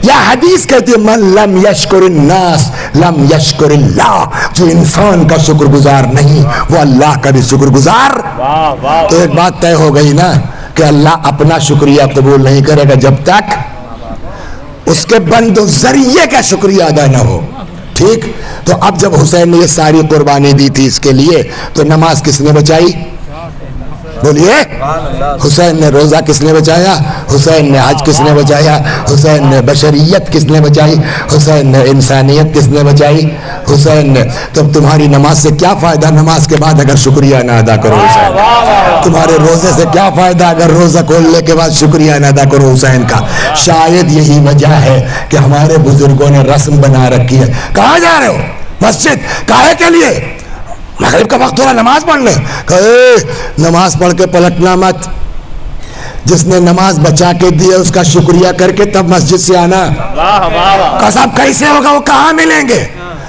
یا حدیث کہتی ہے من لم یشکر الناس لم یشکر اللہ، جو انسان کا شکر گزار نہیں وہ اللہ کا بھی شکر گزار. تو ایک بات طے ہو گئی نا کہ اللہ اپنا شکریہ قبول نہیں کرے گا جب تک اس کے بندوں ذریعے کا شکریہ ادا نہ ہو. ٹھیک. تو اب جب حسین نے یہ ساری قربانی دی تھی اس کے لیے، تو نماز کس نے بچائی؟ بولیے. حسین نے روزہ کس نے بچایا؟ حسین نے حج کس نے بچایا؟ حسین نے بشریت کس نے بچائی؟ حسین نے انسانیت کس نے بچائی؟ حسین نے. تو تمہاری نماز سے کیا فائدہ نماز کے بعد اگر شکریہ نہ ادا کرو حسین؟ تمہارے روزے سے کیا فائدہ اگر روزہ کھولنے کے بعد شکریہ نہ ادا کرو حسین کا؟ شاید یہی وجہ ہے کہ ہمارے بزرگوں نے رسم بنا رکھی ہے. کہاں جا رہے ہو؟ مسجد. کاہے کے لیے؟ مغرب کا وقت ہو رہا نماز پڑھ لیں. کہے نماز پڑھ کے پلٹنا مت. جس نے نماز بچا کے دی ہے اس کا شکریہ کر کے تب مسجد سے آنا. صاحب کیسے ہوگا؟ وہ کہاں ملیں گے؟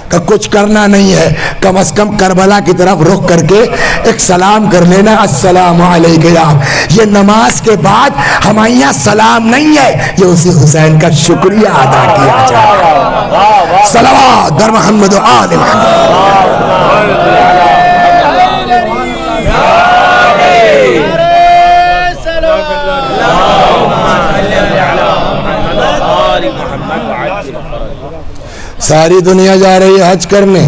کہ کچھ کرنا نہیں ہے، کم از کم کربلا کی طرف رخ کر کے ایک سلام کر لینا، السلام علیکم. یہ نماز کے بعد ہمارے یہاں سلام نہیں ہے، یہ اسی حسین کا شکریہ ادا کیا جائے. صلوات در محمد و آل محمد. ساری دنیا جا رہی ہے حج کرنے،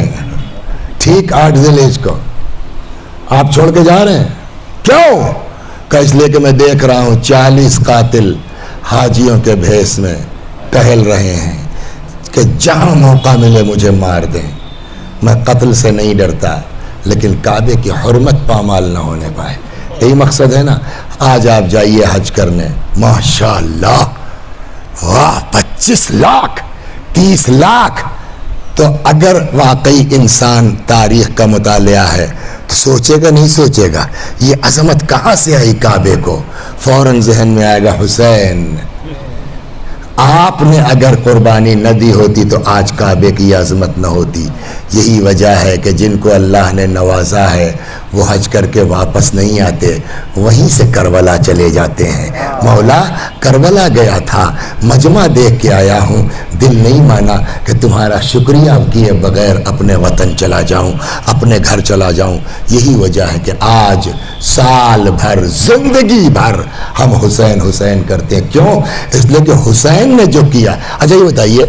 ٹھیک 8 ذی الحجہ کو آپ چھوڑ کے جا رہے ہیں، کیوں؟ کہ اس لیے کہ میں دیکھ رہا ہوں 40 قاتل حاجیوں کے بھیس میں ٹہل رہے ہیں کہ جہاں موقع ملے مجھے مار دیں، میں قتل سے نہیں ڈرتا لیکن کعبے کی حرمت پامال نہ ہونے پائے، یہی مقصد ہے نا۔ آج آپ جائیے حج کرنے، ماشاءاللہ، واہ 25 لاکھ 30 لاکھ، تو اگر واقعی انسان تاریخ کا مطالعہ ہے تو سوچے گا نہیں سوچے گا یہ عظمت کہاں سے آئی کعبے کو؟ فوراً ذہن میں آئے گا حسین، آپ نے اگر قربانی نہ دی ہوتی تو آج کعبے کی یہ عظمت نہ ہوتی۔ یہی وجہ ہے کہ جن کو اللہ نے نوازا ہے وہ حج کر کے واپس نہیں آتے، وہیں سے کربلا چلے جاتے ہیں۔ مولا کربلا گیا تھا، مجمع دیکھ کے آیا ہوں، دل نہیں مانا کہ تمہارا شکریہ کیے بغیر اپنے وطن چلا جاؤں، اپنے گھر چلا جاؤں۔ یہی وجہ ہے کہ آج سال بھر زندگی بھر ہم حسین حسین کرتے ہیں۔ کیوں؟ اس لیے کہ حسین نے جو کیا۔ اچھا یہ بتائیے،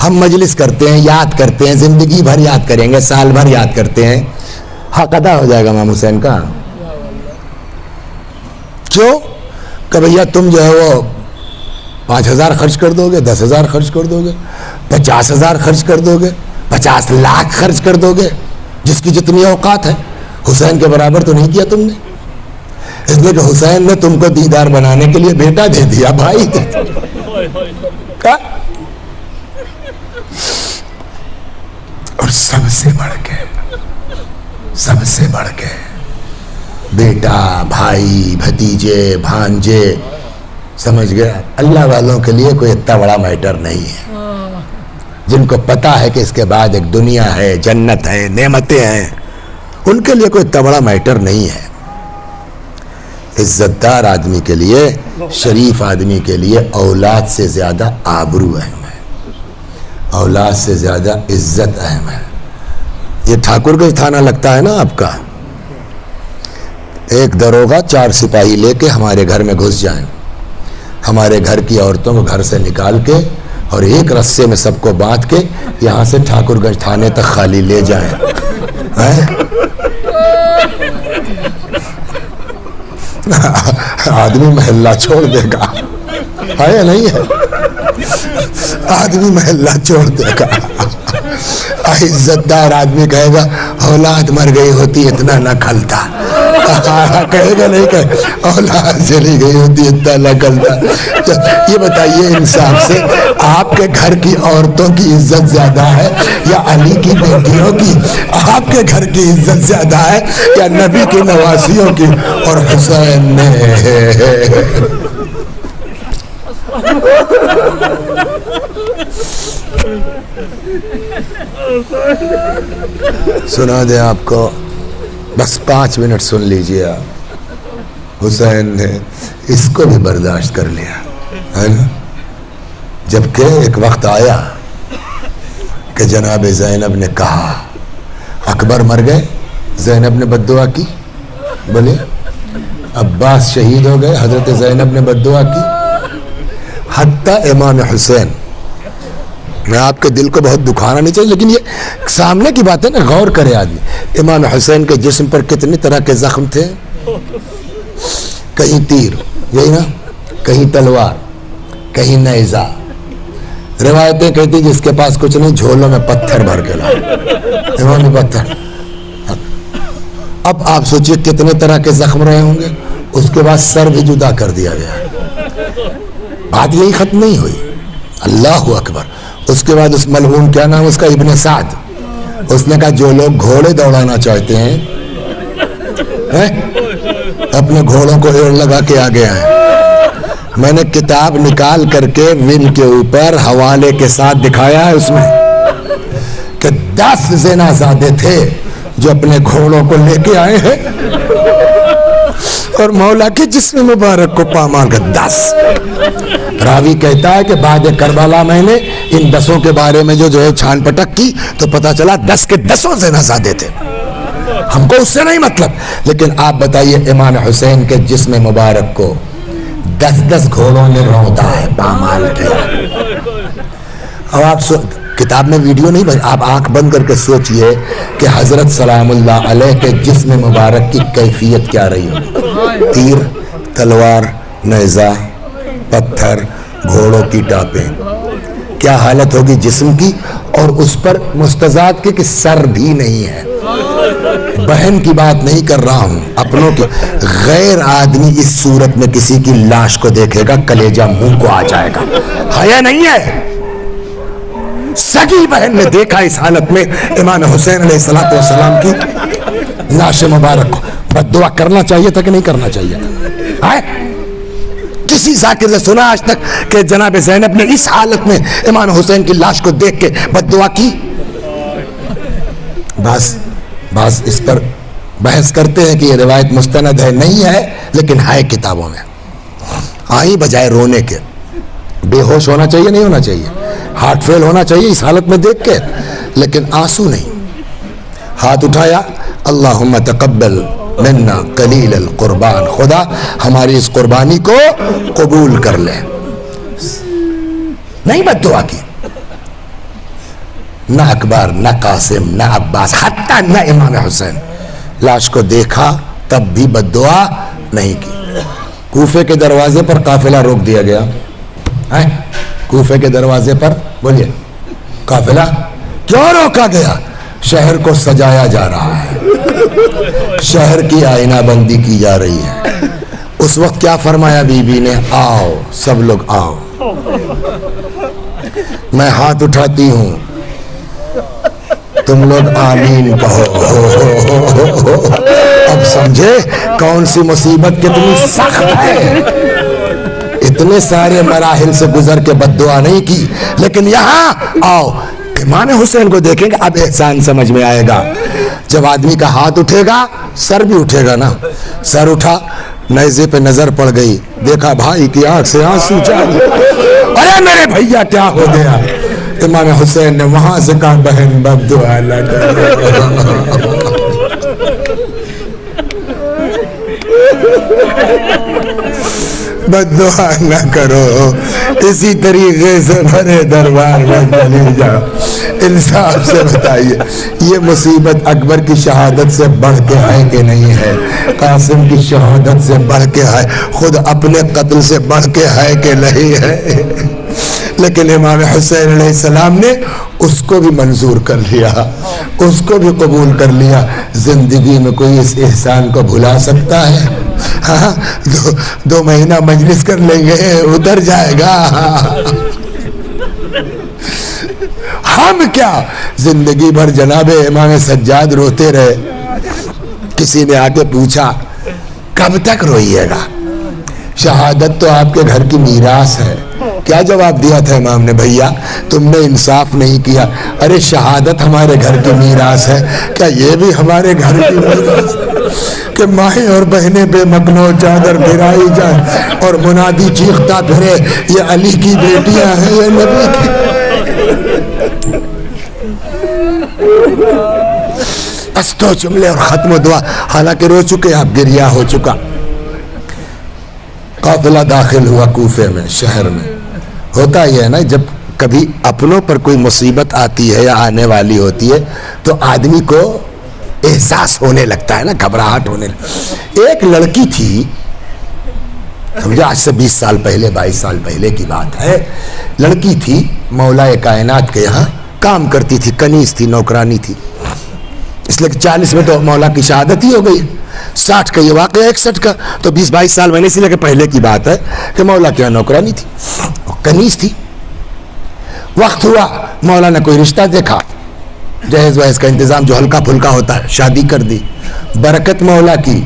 ہم مجلس کرتے ہیں، یاد کرتے ہیں، زندگی بھر یاد کریں گے، سال بھر یاد کرتے ہیں، حق ادا ہو جائے گا امام حسین کا؟ کیوں؟ کہ بھیا تم جو ہے وہ 5,000 خرچ کر دو گے، 10,000 خرچ کر دو گے، 50,000 خرچ کر دو گے، 50 لاکھ خرچ کر دو گے، جس کی جتنی اوقات ہے، حسین کے برابر تو نہیں کیا تم نے۔ اس لیے کہ حسین نے تم کو دیدار بنانے کے لیے بیٹا دے دیا، بھائی دے دیا۔ اور سب سے بڑھ کے بیٹا، بھائی، بھتیجے، بھانجے، سمجھ گیا؟ اللہ والوں کے لیے کوئی اتنا بڑا میٹر نہیں ہے، جن کو پتا ہے کہ اس کے بعد ایک دنیا ہے، جنت ہے، نعمتیں ہیں، ان کے لیے کوئی اتنا بڑا میٹر نہیں ہے۔ عزت دار آدمی کے لیے، شریف آدمی کے لیے اولاد سے زیادہ آبرو اہم ہے، اولاد سے زیادہ عزت اہم ہے۔ یہ ٹھاکر گنج تھانہ لگتا ہے نا آپ کا، ایک دروغہ 4 سپاہی لے کے ہمارے گھر میں گھس جائیں، ہمارے گھر کی عورتوں کو گھر سے نکال کے اور ایک رسے میں سب کو باندھ کے یہاں سے ٹھاکر گنج تھانے تک خالی لے جائیں، آدمی محلہ چھوڑ دے گا، ہے یا نہیں ہے؟ آدمی محلہ چھوڑ دے گا۔ عزت دار آدمی کہے گا اولاد مر گئی ہوتی اتنا نہ کھلتا، کہے گا نہیں کہ اولاد چلی گئی ہوتی اتنا نہ کھلتا۔ یہ بتائیے انصاف سے، آپ کے گھر کی عورتوں کی عزت زیادہ ہے یا علی کی بیٹیوں کی؟ آپ کے گھر کی عزت زیادہ ہے یا نبی کی نواسیوں کی؟ اور حسین نے سنا دیں آپ کو، بس 5 منٹ سن لیجیے آپ۔ حسین نے اس کو بھی برداشت کر لیا ہے نا، جبکہ ایک وقت آیا کہ جناب زینب نے کہا، اکبر مر گئے، زینب نے بد دعا کی، بولے عباس شہید ہو گئے، حضرت زینب نے بد دعا کی، حتیٰ امام حسین، میں آپ کے دل کو بہت دکھانا نہیں چاہیے لیکن یہ سامنے کی بات ہے نا، غور کرے آدمی۔ امام حسین کے جسم پر کتنی طرح کے زخم تھے، کہیں تیر، یہی نا، کہیں تلوار، کہیں نیزہ، روایتیں کہتی جس کے پاس کچھ نہیں جھولوں میں پتھر بھر کے لائے، امام پتھر۔ اب آپ سوچئے کتنے طرح کے زخم رہے ہوں گے، اس کے بعد سر بھی جدا کر دیا گیا، بات یہی ختم نہیں ہوئی، اللہ اکبر۔ اس کے بعد اس ملعون، کیا نام اس کا، ابن سعد، اس نے کہا جو لوگ گھوڑے دوڑانا چاہتے ہیں اپنے گھوڑوں کو ایڑ لگا کے آگے آئیں۔ میں نے کتاب نکال کر کے ون کے اوپر حوالے کے ساتھ دکھایا ہے اس میں کہ 10 زنا زادے تھے جو اپنے گھوڑوں کو لے کے آئے ہیں اور مولا کے جسم مبارک کو پامال کر 10۔ راوی کہتا ہے کہ بعد کربلا میں نے ان 10 کے بارے میں جو ہے چھان پٹک کی تو پتا چلا 10 کے 10 زنا زادے تھے۔ ہم کو اس سے نہیں مطلب، لیکن آپ بتائیے امام حسین کے جسم مبارک کو 10 گھوڑوں نے روندا ہے، پامال کیا۔ اب آپ کتاب میں ویڈیو نہیں بھائی، آپ آنکھ بند کر کے سوچئے کہ حضرت سلام اللہ علیہ کے جسم مبارک کی کیفیت کیا رہی ہو. تیر، تلوار، نیزہ، پتھر، گھوڑوں کی ٹاپیں، کیا حالت ہوگی جسم کی. اور اس پر مستضاد کے سر بھی نہیں ہے. بہن کی بات نہیں کر رہا ہوں، اپنوں کی. غیر آدمی اس صورت میں کسی کی لاش کو دیکھے گا کلیجہ منہ کو آ جائے گا. حیا نہیں ہے. سگی بہن نے دیکھا اس حالت میں امام حسین علیہ السلام کی لاش مبارک کو. بد دعا کرنا چاہیے تھا کہ نہیں کرنا چاہیے تھا؟ کسی ذاکر نے سنا آج تک کہ جناب زینب نے اس حالت میں امام حسین کی لاش کو دیکھ کے بد دعا کی؟ بس اس پر بحث کرتے ہیں کہ یہ روایت مستند ہے نہیں ہے، لیکن ہے کتابوں میں. آئی بجائے رونے کے. بے ہوش ہونا چاہیے نہیں ہونا چاہیے، ہارٹ فیل ہونا چاہیے اس حالت میں دیکھ کے، لیکن آنسو نہیں. ہاتھ اٹھایا، اللہم تقبل منا قلیل القربان، خدا ہماری اس قربانی کو قبول کر لے. نہیں بد دعا کی. نہ اکبر، نہ قاسم، نہ عباس، حتیٰ نہ امام حسین. لاش کو دیکھا تب بھی بد دعا نہیں کی. کوفے کے دروازے پر قافلہ روک دیا گیا. کوفے کے دروازے پر بولیے قافلہ کیوں روکا گیا؟ شہر کو سجایا جا رہا ہے، شہر کی آئینہ بندی کی جا رہی ہے. اس وقت کیا فرمایا بی بی نے؟ آؤ سب لوگ آؤ. میں ہاتھ اٹھاتی ہوں، تم لوگ آمین کہو. اب سمجھے کون سی مصیبت کتنی سخت ہے. اتنے سارے مراحل سے گزر کے بد دعا نہیں کی، لیکن یہاں آؤ. امام حسین کو دیکھیں گے اب احسان سمجھ میں آئے گا. جب آدمی کا ہاتھ اٹھے گا سر بھی اٹھے گا نا. سر اٹھا، نیزے پہ نظر پڑ گئی، دیکھا بھائی کی آنکھ سے آنسو جاری. ارے میرے بھیا کیا ہو گیا؟ امام حسین نے وہاں سے کہا بہن بد دعا نہ کرو. بد دعا نہ کرو. اسی طریقے سے بڑے دربار میں چلے جاؤ. انصاف سے بتائیے یہ مصیبت اکبر کی شہادت سے بڑھ کے ہے کہ نہیں ہے؟ قاسم کی شہادت سے بڑھ کے ہے؟ خود اپنے قتل سے بڑھ کے ہے کہ نہیں ہے؟ لیکن امام حسین علیہ السلام نے اس کو بھی منظور کر لیا، اس کو بھی قبول کر لیا. زندگی میں کوئی اس احسان کو بھلا سکتا ہے؟ ہاں 2 مہینہ مجلس کر لیں گے اتر جائے گا. ہم کیا زندگی بھر جناب امام سجاد روتے رہے. کسی نے آ کے پوچھا کب تک روئیے گا؟ شہادت تو آپ کے گھر کی میراث ہے. کیا جواب دیا تھا امام نے؟ بھیا تم نے انصاف نہیں کیا. ارے شہادت ہمارے گھر کی میراث ہے، کیا یہ بھی ہمارے گھر کی میراث کہ مائیں اور بہنیں بے مکنو چادر پھرائی جائے اور منادی چیختا پھرے یہ علی کی بیٹیاں ہیں یہ نبی کی. بس 2 جملے اور ختم دعا. حالانکہ رو چکے آپ، گریہ ہو چکا. قافلہ داخل ہوا کوفے میں، شہر میں. ہوتا یہ ہے نا جب کبھی اپنوں پر کوئی مصیبت آتی ہے یا آنے والی ہوتی ہے تو آدمی کو احساس ہونے لگتا ہے نا، گھبراہٹ ہونے لگتا. ایک لڑکی تھی، سمجھا آج سے 20 سال پہلے 22 سال پہلے کی بات ہے. لڑکی تھی مولا کائنات کے یہاں کام کرتی تھی، کنیز تھی، نوکرانی تھی. اس لیے 40 میں تو مولا کی شہادت ہی ہو گئی. 60 کا یہ واقعہ 61 کا تو 20-22 سال میں نے اسی لیے پہلے کی بات ہے کہ مولا کے یہاں نوکرانی تھی، کنیز تھی. وقت ہوا مولا نے کوئی رشتہ دیکھا، جہیز وہیز کا انتظام جو ہلکا پھلکا ہوتا ہے شادی کر دی. برکت مولا کی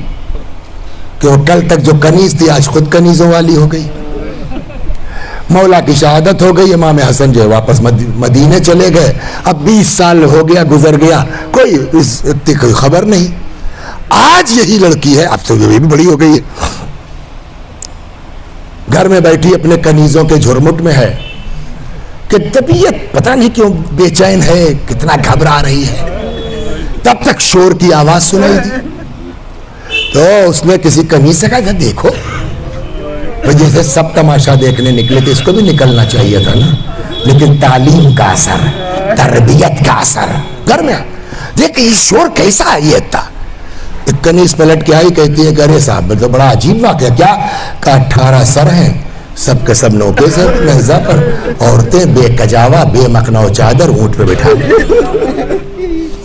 کہ وہ کل تک جو کنیز تھی آج خود کنیزوں والی ہو گئی. مولا کی شہادت ہو گئی. امام حسن جو ہے واپس مدینے چلے گئے. اب 20 سال ہو گیا، گزر گیا، کوئی اتنی کوئی خبر نہیں. آج یہی لڑکی ہے، اب تو یہ بھی بڑی ہو گئی ہے، گھر میں بیٹھی اپنے کنیزوں کے جھرمٹ میں ہے کہ طبیعت پتہ نہیں کیوں بے چین ہے، کتنا گھبرا رہی ہے. تب تک شور کی آواز سنائی دی تو اس نے کسی کنیز سے کہا دیکھو، جیسے سب تماشا دیکھنے نکلے تھے اس کو بھی نکلنا چاہیے تھا نا، لیکن تعلیم کا اثر تربیت کا اثر گھر میں. دیکھ یہ شور کیسا ہے یہ تھا. ایک کنیز پلٹ کے آئی کہتی ہے کہ ارے صاحب تو بڑا عجیب واقعہ. کیا کہ 18 سر ہیں سب کے سب نوکے سے نیزہ پر, عورتیں بے کجاوا بے مخنا و چادر اونٹ پہ بٹھا.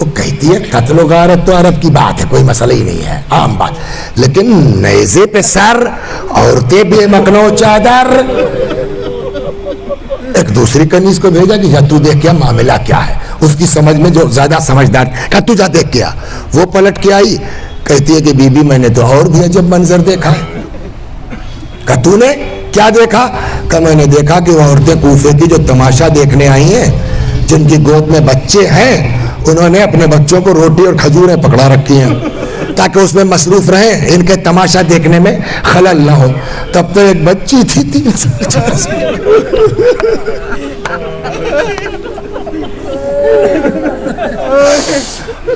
وہ کہتی ہے قتل و غارت تو عرب کی بات ہے, کوئی مسئلہ ہی نہیں ہے, عام بات, لیکن نیزے پہ سر, عورتیں بے مخنا و چادر. ایک دوسری کنیز کو بھیجا کہ جا تو دیکھ کیا معاملہ کیا ہے. اس کی سمجھ میں جو زیادہ سمجھدار, کہا تو جا دیکھ کیا. وہ پلٹ کے آئی کہتی ہے کہ بی بی میں نے تو اور بھی عجب منظر دیکھا ہے. کہا تو نے کیا دیکھا؟ کہ میں نے دیکھا کہ وہ عورتیں کوفے کی جو تماشا دیکھنے آئی ہیں, جن کی گود میں بچے ہیں, انہوں نے اپنے بچوں کو روٹی اور کھجوریں پکڑا رکھی ہیں تاکہ اس میں مصروف رہیں, ان کے تماشا دیکھنے میں خلل نہ ہو. تب تو ایک بچی تھی 3 سال 4 سال.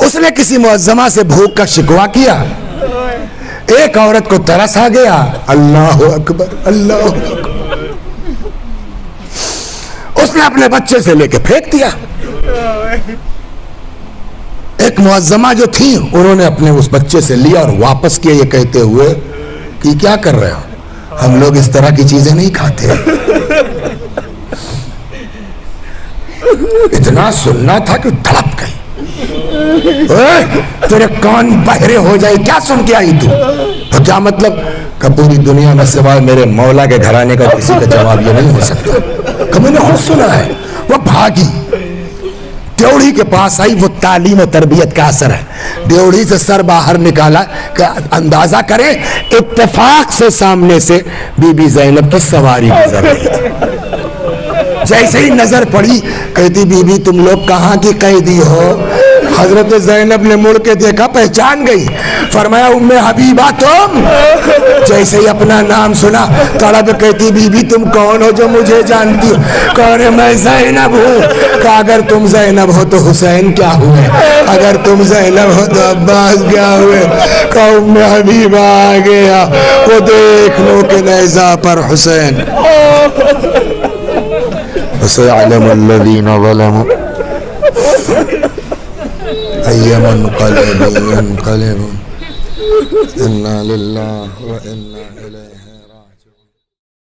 اس نے کسی معظمہ سے بھوک کا شکوہ کیا. ایک عورت کو ترس آ گیا, اللہ اکبر اللہ اکبر, اس نے اپنے بچے سے لے کے پھینک دیا. ایک معظمہ جو تھی انہوں نے اپنے اس بچے سے لیا اور واپس کیا, یہ کہتے ہوئے کہ کیا کر رہے ہو, ہم لوگ اس طرح کی چیزیں نہیں کھاتے. اتنا سننا تھا کہ تڑپ گئی. تیرے کان بہرے ہو جائے, کیا سن کے آئی تو کیا مطلب؟ کہ پوری دنیا میں سوائے میرے مولا کے گھرانے کا کسی کا جواب یہ نہیں ہو سکتا کہ میں نے خود سنا ہے. وہ بھاگی, ڈیوڑھی کے پاس آئی. وہ تعلیم و تربیت کا اثر ہے. ڈیوڑھی سے سر باہر نکالا کہ اندازہ کریں, اتفاق سے سامنے سے بی بی زینب کی سواری گزر رہی تھی. جیسے ہی نظر پڑی کہتی بی بی تم لوگ کہاں کی قیدی ہو؟ حضرت زینب نے مڑ کے دیکھا, پہچان گئی. فرمایا ام حبیبہ تم؟ جیسے ہی اپنا نام سنا تڑپ کہتی بی بی تم کون ہو جو مجھے جانتی ہو؟ کہا میں زینب ہوں. کہا اگر تم زینب ہو تو حسین کیا ہوئے, اگر تم زینب ہو تو عباس کیا ہوئے؟ کہا ام حبیبہ آ گیا, وہ دیکھ لو کہ نیزہ پر حسین. وسيعلم الذين ظلموا أي منقلب ينقلبون إنا لله وإنا إليه